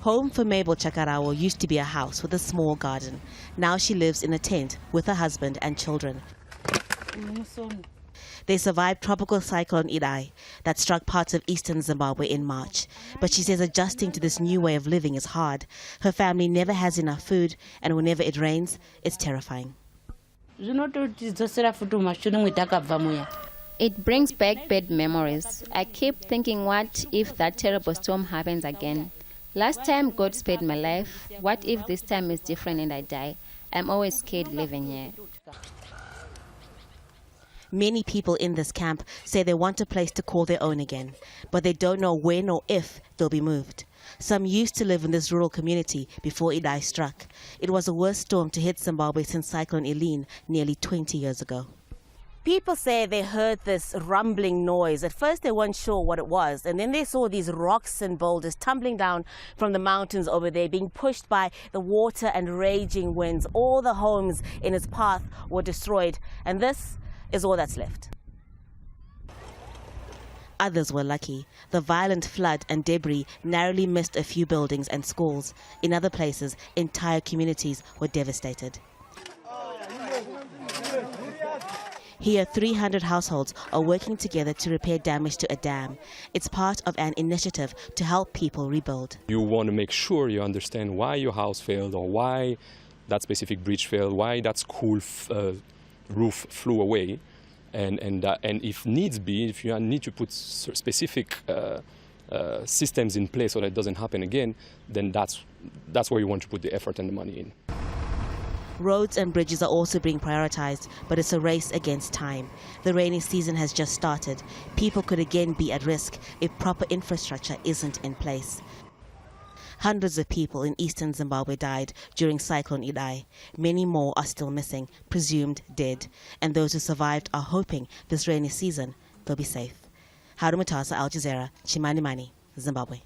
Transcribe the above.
Home for Mabel Chakarawo used to be a house with a small garden. Now she lives in a tent with her husband and children. They survived tropical cyclone Idai that struck parts of eastern Zimbabwe in March. But she says adjusting to this new way of living is hard. Her family never has enough food, and whenever it rains, it's terrifying. It brings back bad memories. I keep thinking, what if that terrible storm happens again? Last time God spared my life. What if this time is different and I die? I'm always scared living here. Many people in this camp say they want a place to call their own again, but they don't know when or if they'll be moved. Some used to live in this rural community before Idai struck. It was the worst storm to hit Zimbabwe since Cyclone Idai nearly 20 years ago. People say they heard this rumbling noise. At first they weren't sure what it was, and then they saw these rocks and boulders tumbling down from the mountains over there, being pushed by the water and raging winds. All the homes in its path were destroyed, and this is all that's left. Others were lucky. The violent flood and debris narrowly missed a few buildings and schools. In other places, entire communities were devastated. Here, 300 households are working together to repair damage to a dam. It's part of an initiative to help people rebuild. You want to make sure you understand why your house failed, or why that specific bridge failed, why that school roof flew away, and if needs be, if you need to put specific systems in place so that it doesn't happen again, then that's where you want to put the effort and the money in. Roads and bridges are also being prioritized, but it's a race against time. The rainy season has just started. People could again be at risk if proper infrastructure isn't in place. Hundreds of people in eastern Zimbabwe died during Cyclone Idai. Many more are still missing, presumed dead. And those who survived are hoping this rainy season they'll be safe. Haru, Mutasa, Aljazeera, Chimanimani, Zimbabwe.